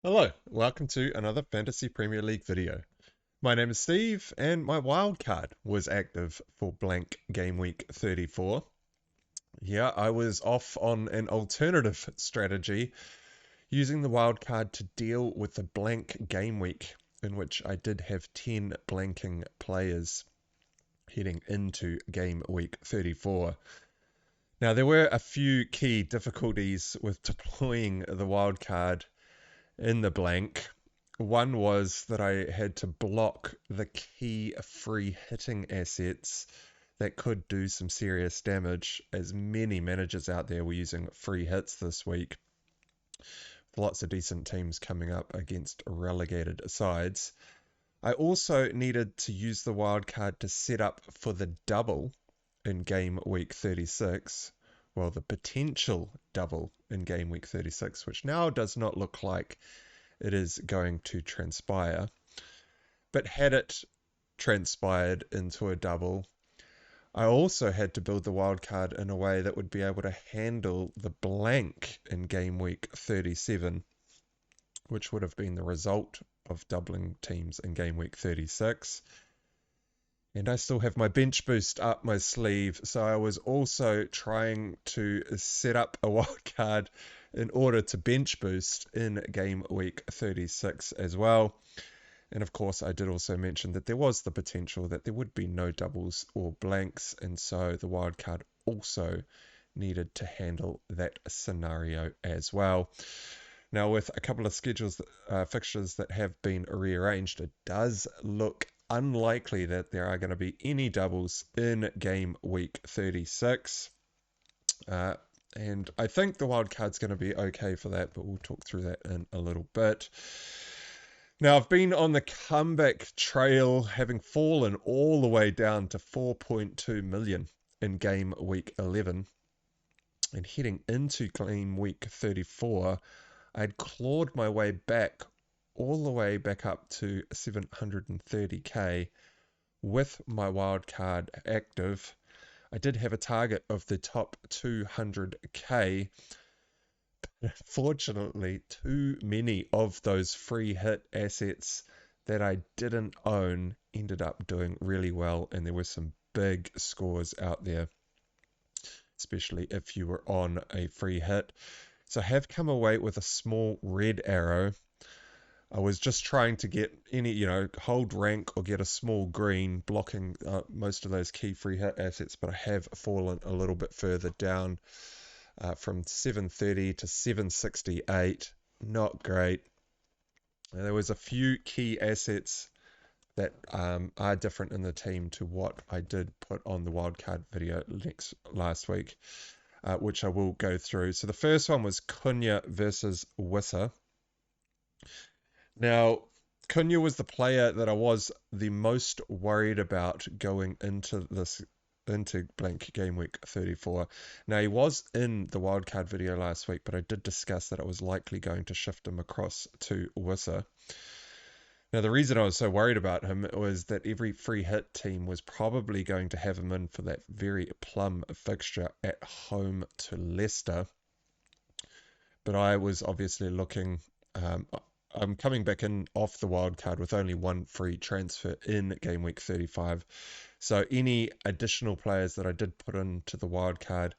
Hello, welcome to another Fantasy Premier League video. My name is Steve, and my wildcard was active for blank game week 34. Yeah, I was off on an alternative strategy using the wildcard to deal with the blank game week, in which I did have 10 blanking players heading into game week 34. Now, there were a few key difficulties with deploying the wildcard in the blank. One was that I had to block the key free hitting assets that could do some serious damage, as many managers out there were using free hits this week. Lots of decent teams coming up against relegated sides. I also needed to use the wildcard to set up for the double in game week 36. Well, the potential double in game week 36, which now does not look like it is going to transpire. But had it transpired into a double, I also had to build the wildcard in a way that would be able to handle the blank in game week 37, which would have been the result of doubling teams in game week 36. And I still have my bench boost up my sleeve, so I was also trying to set up a wildcard in order to bench boost in game week 36 as well. And of course, I did also mention that there was the potential that there would be no doubles or blanks, and so the wildcard also needed to handle that scenario as well. Now, with a couple of fixtures that have been rearranged, it does look unlikely that there are going to be any doubles in game week 36. And I think the wildcard's going to be okay for that, but we'll talk through that in a little bit. Now, I've been on the comeback trail, having fallen all the way down to 4.2 million in game week 11. And heading into game week 34, I'd clawed my way back all the way back up to 730k with my wildcard active. I did have a target of the top 200k. Fortunately, too many of those free hit assets that I didn't own ended up doing really well, and there were some big scores out there, especially if you were on a free hit. So I have come away with a small red arrow. I was just trying to get any, hold rank or get a small green, blocking most of those key free hit assets, but I have fallen a little bit further down from 730 to 768. Not great. There was a few key assets that are different in the team to what I did put on the wildcard video last week, which I will go through. So the first one was Cunha versus Wissa. Now, Cunha was the player that I was the most worried about going into blank game week 34. Now, he was in the wildcard video last week, but I did discuss that I was likely going to shift him across to Wissa. Now, the reason I was so worried about him was that every free hit team was probably going to have him in for that very plum fixture at home to Leicester. But I was obviously looking. I'm coming back in off the wild card with only one free transfer in game week 35. So any additional players that I did put into the wild card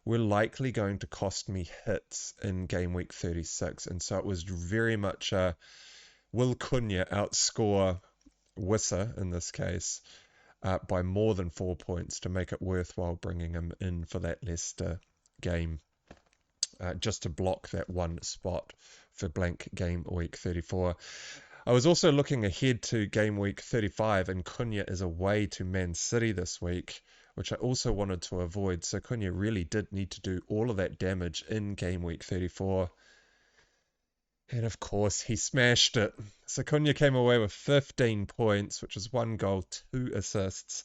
were likely going to cost me hits in game week 36. And so it was very much will Cunha outscore Wissa in this case by more than 4 points to make it worthwhile bringing him in for that Leicester game, just to block that one spot for blank game week 34. I was also looking ahead to game week 35, and Cunha is away to Man City this week, which I also wanted to avoid. So Cunha really did need to do all of that damage in game week 34. And of course, he smashed it. So Cunha came away with 15 points, which is 1 goal, 2 assists,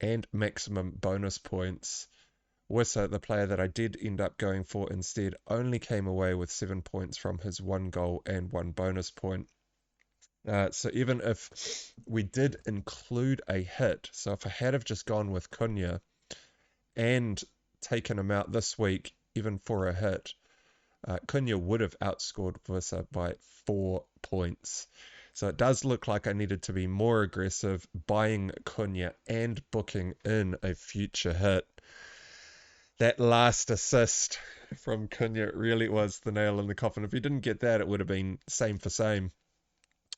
and maximum bonus points. Wissa, the player that I did end up going for instead, only came away with 7 points from his 1 goal and 1 bonus point. So even if we did include a hit, so if I had have just gone with Cunha and taken him out this week, even for a hit, Cunha would have outscored Wissa by 4 points. So it does look like I needed to be more aggressive buying Cunha and booking in a future hit. That last assist from Cunha really was the nail in the coffin. If he didn't get that, it would have been same for same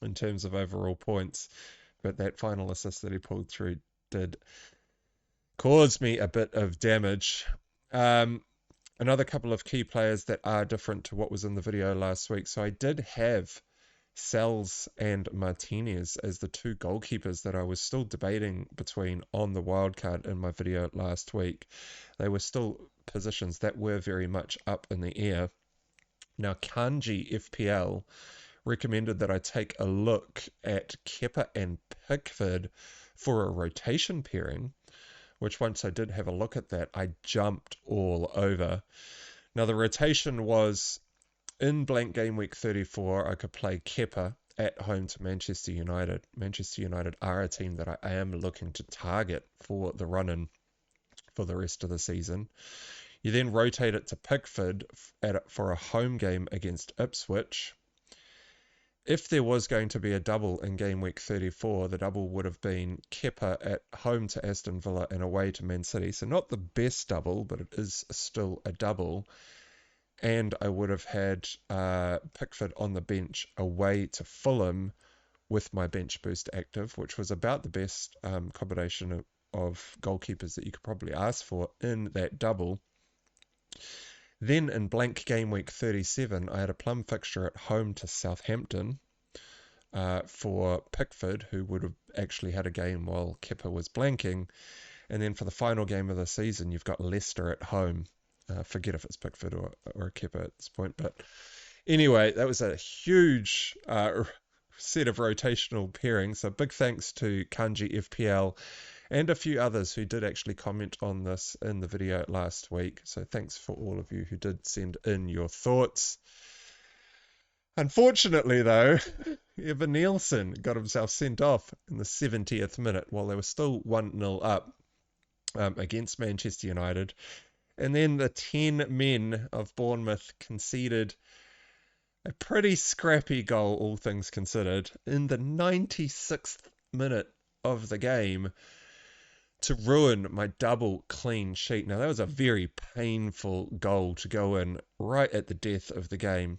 in terms of overall points. But that final assist that he pulled through did cause me a bit of damage. Another couple of key players that are different to what was in the video last week. So I did have Sells and Martinez as the two goalkeepers that I was still debating between on the wildcard in my video last week. They were still positions that were very much up in the air. Now, Kanji FPL recommended that I take a look at Kepa and Pickford for a rotation pairing, which once I did have a look at that, I jumped all over. Now, the rotation was in blank game week 34, I could play Kepa at home to Manchester United. Manchester United are a team that I am looking to target for the run-in for the rest of the season. You then rotate it to Pickford for a home game against Ipswich. If there was going to be a double in game week 34, the double would have been Kepa at home to Aston Villa and away to Man City. So not the best double, but it is still a double. And I would have had Pickford on the bench away to Fulham with my bench boost active, which was about the best combination of goalkeepers that you could probably ask for in that double. Then in blank game week 37, I had a plum fixture at home to Southampton for Pickford, who would have actually had a game while Kepa was blanking. And then for the final game of the season, you've got Leicester at home. Forget if it's Pickford or Kepa at this point. But anyway, that was a huge set of rotational pairings. So big thanks to Kanji FPL and a few others who did actually comment on this in the video last week. So thanks for all of you who did send in your thoughts. Unfortunately, though, Evan Nielsen got himself sent off in the 70th minute while they were still 1-0 up against Manchester United. And then the 10 men of Bournemouth conceded a pretty scrappy goal, all things considered, in the 96th minute of the game to ruin my double clean sheet. Now, that was a very painful goal to go in right at the death of the game.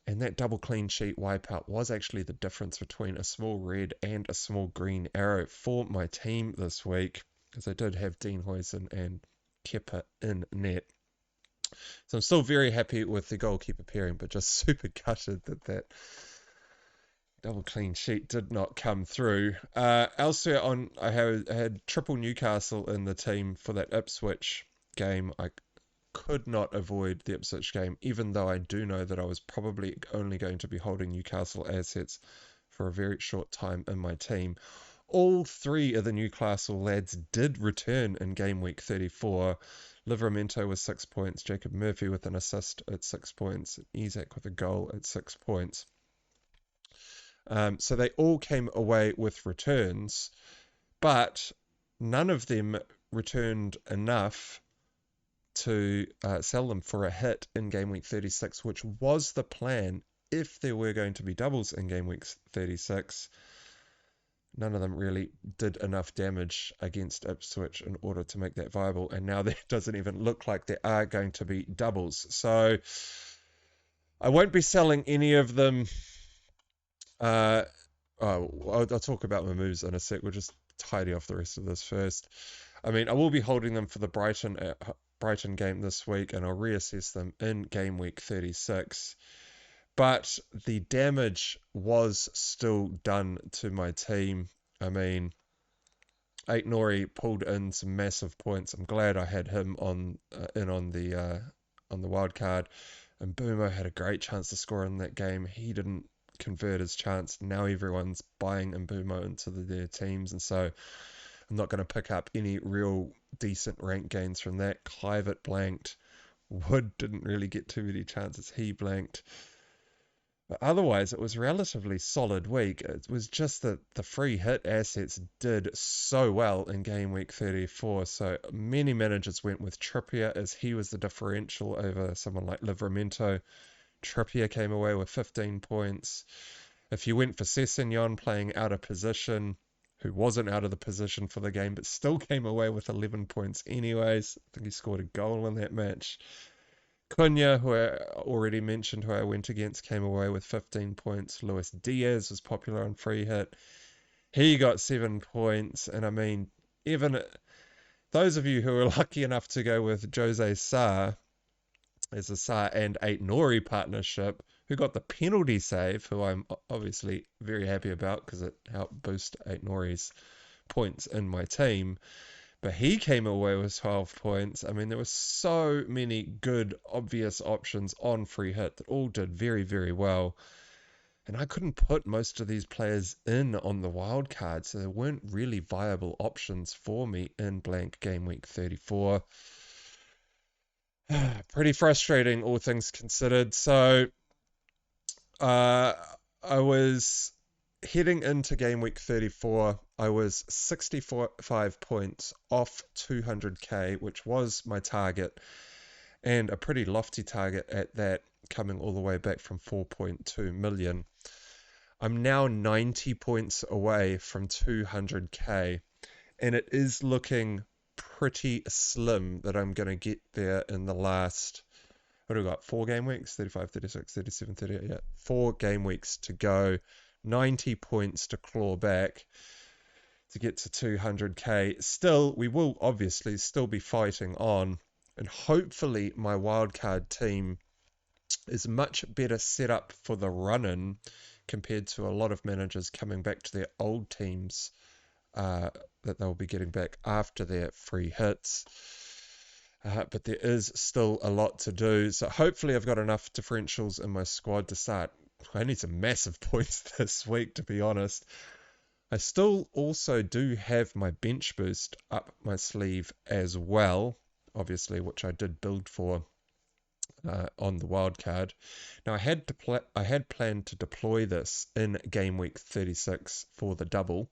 And that double clean sheet wipeout was actually the difference between a small red and a small green arrow for my team this week, because I did have Dean Huijsen and Kepa in net. So I'm still very happy with the goalkeeper pairing, but just super gutted that double clean sheet did not come through. Elsewhere I had triple Newcastle in the team for that Ipswich game. I could not avoid the Ipswich game, even though I do know that I was probably only going to be holding Newcastle assets for a very short time in my team. All three of the Newcastle lads did return in game week 34. Livramento with 6 points, Jacob Murphy with an assist at 6 points, Isak with a goal at 6 points. So they all came away with returns, but none of them returned enough to sell them for a hit in game week 36, which was the plan if there were going to be doubles in game week 36. None of them really did enough damage against Ipswich in order to make that viable, and now there doesn't even look like there are going to be doubles. So I won't be selling any of them. I'll talk about my moves in a sec. We'll just tidy off the rest of this first. I mean, I will be holding them for the Brighton game this week, and I'll reassess them in game week 36. But the damage was still done to my team. I mean, Aitnori pulled in some massive points. I'm glad I had him on the wild card, and Boomo had a great chance to score in that game. He didn't convert his chance. Now everyone's buying Mbumo into their teams, and so I'm not going to pick up any real decent rank gains from that. Clivett blanked. Wood didn't really get too many chances. He blanked. But otherwise, it was a relatively solid week. It was just that the free hit assets did so well in game week 34. So many managers went with Trippier as he was the differential over someone like Livramento. Trippier came away with 15 points. If you went for Sessegnon playing out of position, who wasn't out of the position for the game, but still came away with 11 points anyways. I think he scored a goal in that match. Cunha, who I already mentioned, who I went against, came away with 15 points. Luis Diaz was popular on free hit. He got 7 points. And I mean, even those of you who were lucky enough to go with Jose Sa as a Sa and 8 Nori partnership, who got the penalty save, who I'm obviously very happy about because it helped boost 8 Nori's points in my team. But he came away with 12 points. I mean, there were so many good, obvious options on free hit that all did very, very well. And I couldn't put most of these players in on the wild card, so there weren't really viable options for me in blank game week 34. Pretty frustrating, all things considered. So I was heading into game week 34, I was 65 points off 200k, which was my target, and a pretty lofty target at that, coming all the way back from 4.2 million. I'm now 90 points away from 200k, and it is looking pretty slim that I'm going to get there in the last, what do we got, 4 game weeks? 35, 36, 37, 38, yeah. 4 game weeks to go. 90 points to claw back to get to 200k. Still, we will obviously still be fighting on, and hopefully my wildcard team is much better set up for the run-in compared to a lot of managers coming back to their old teams that they'll be getting back after their free hits. But there is still a lot to do, so hopefully I've got enough differentials in my squad to start. I need some massive points this week, to be honest. I still also do have my bench boost up my sleeve as well, obviously, which I did build for on the wildcard. Now, I had planned to deploy this in game week 36 for the double,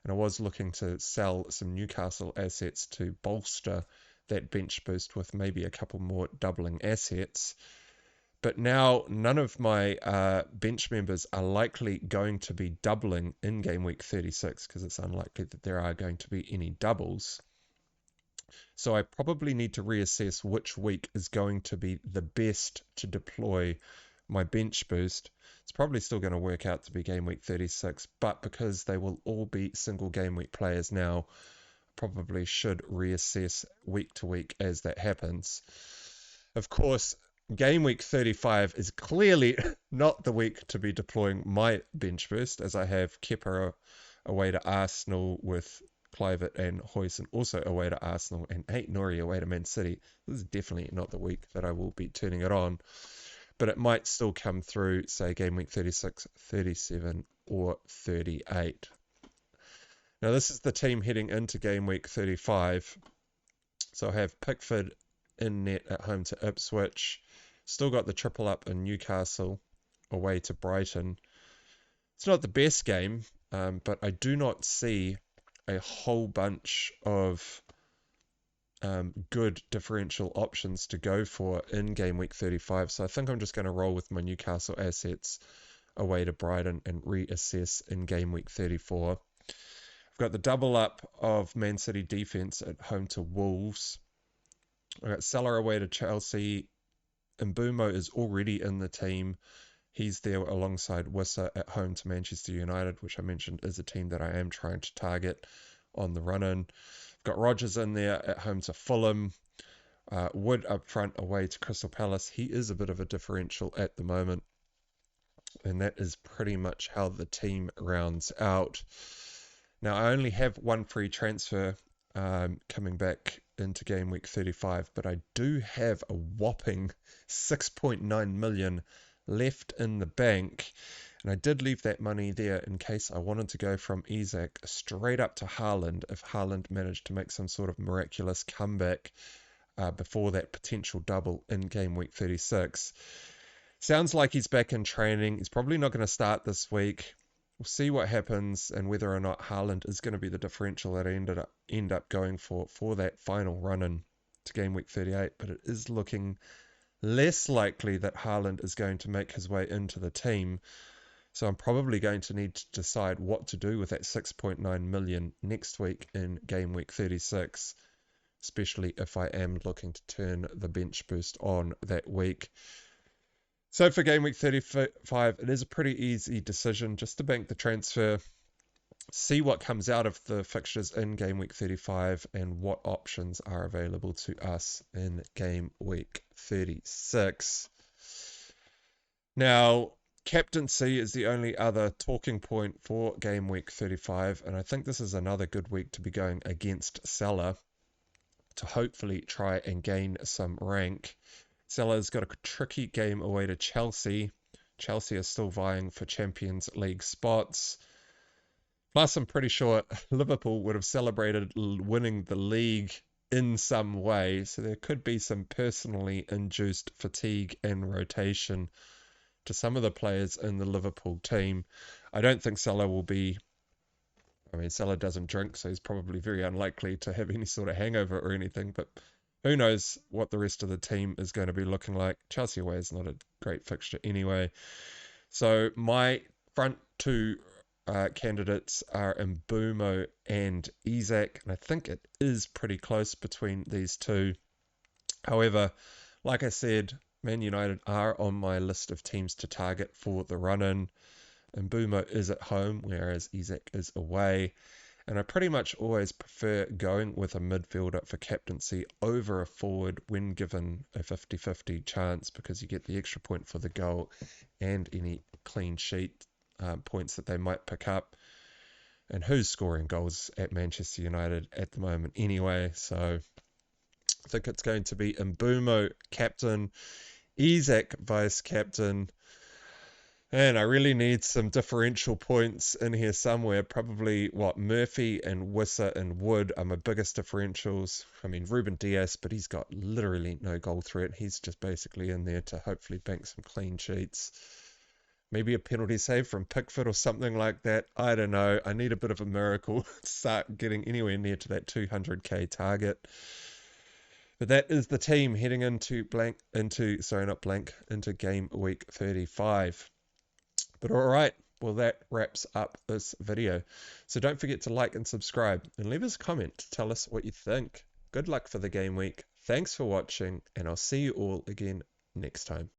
and I was looking to sell some Newcastle assets to bolster that bench boost with maybe a couple more doubling assets. But now none of my bench members are likely going to be doubling in game week 36 because it's unlikely that there are going to be any doubles. So I probably need to reassess which week is going to be the best to deploy my bench boost. It's probably still going to work out to be game week 36, but because they will all be single game week players now, probably should reassess week to week as that happens. Of course, game week 35 is clearly not the week to be deploying my bench boost, as I have Kepa away to Arsenal with Kluivert and Huijsen also away to Arsenal, and 8 Nori away to Man City. This is definitely not the week that I will be turning it on, but it might still come through, say, game week 36, 37, or 38. Now, this is the team heading into game week 35. So I have Pickford in net at home to Ipswich. Still got the triple up in Newcastle away to Brighton. It's not the best game, but I do not see a whole bunch of good differential options to go for in game week 35. So I think I'm just going to roll with my Newcastle assets away to Brighton and reassess in game week 34. I've got the double up of Man City defense at home to Wolves. I've got Salah away to Chelsea. Mbeumo is already in the team. He's there alongside Wissa at home to Manchester United, which I mentioned is a team that I am trying to target on the run-in. I've got Rodgers in there at home to Fulham. Wood up front away to Crystal Palace. He is a bit of a differential at the moment. And that is pretty much how the team rounds out. Now, I only have one free transfer coming back into game week 35, but I do have a whopping 6.9 million left in the bank, and I did leave that money there in case I wanted to go from Isak straight up to Haaland if Haaland managed to make some sort of miraculous comeback before that potential double in game week 36. Sounds like he's back in training. He's probably not going to start this week. We'll see what happens and whether or not Haaland is going to be the differential that I end up going for that final run-in to game week 38. But it is looking less likely that Haaland is going to make his way into the team. So I'm probably going to need to decide what to do with that 6.9 million next week in game week 36, especially if I am looking to turn the bench boost on that week. So for game week 35, it is a pretty easy decision just to bank the transfer, see what comes out of the fixtures in game week 35 and what options are available to us in game week 36. Now, captaincy is the only other talking point for game week 35, and I think this is another good week to be going against Salah to hopefully try and gain some rank. Salah's got a tricky game away to Chelsea. Chelsea are still vying for Champions League spots. Plus, I'm pretty sure Liverpool would have celebrated winning the league in some way, so there could be some personally induced fatigue and rotation to some of the players in the Liverpool team. I don't think Salah will be... Salah doesn't drink, so he's probably very unlikely to have any sort of hangover or anything, but who knows what the rest of the team is going to be looking like. Chelsea away is not a great fixture anyway. So my front two candidates are Mbeumo and Isak, and I think it is pretty close between these two. However, like I said, Man United are on my list of teams to target for the run-in. Mbeumo is at home, whereas Isak is away. And I pretty much always prefer going with a midfielder for captaincy over a forward when given a 50-50 chance, because you get the extra point for the goal and any clean sheet points that they might pick up. And who's scoring goals at Manchester United at the moment anyway? So I think it's going to be Mbeumo captain, Isak vice captain. And I really need some differential points in here somewhere. Probably, Murphy and Wissa and Wood are my biggest differentials. Ruben Dias, but he's got literally no goal threat. He's just basically in there to hopefully bank some clean sheets. Maybe a penalty save from Pickford or something like that. I don't know. I need a bit of a miracle to start getting anywhere near to that 200k target. But that is the team heading into game week 35. But all right, well, that wraps up this video. So don't forget to like and subscribe and leave us a comment to tell us what you think. Good luck for the game week. Thanks for watching, and I'll see you all again next time.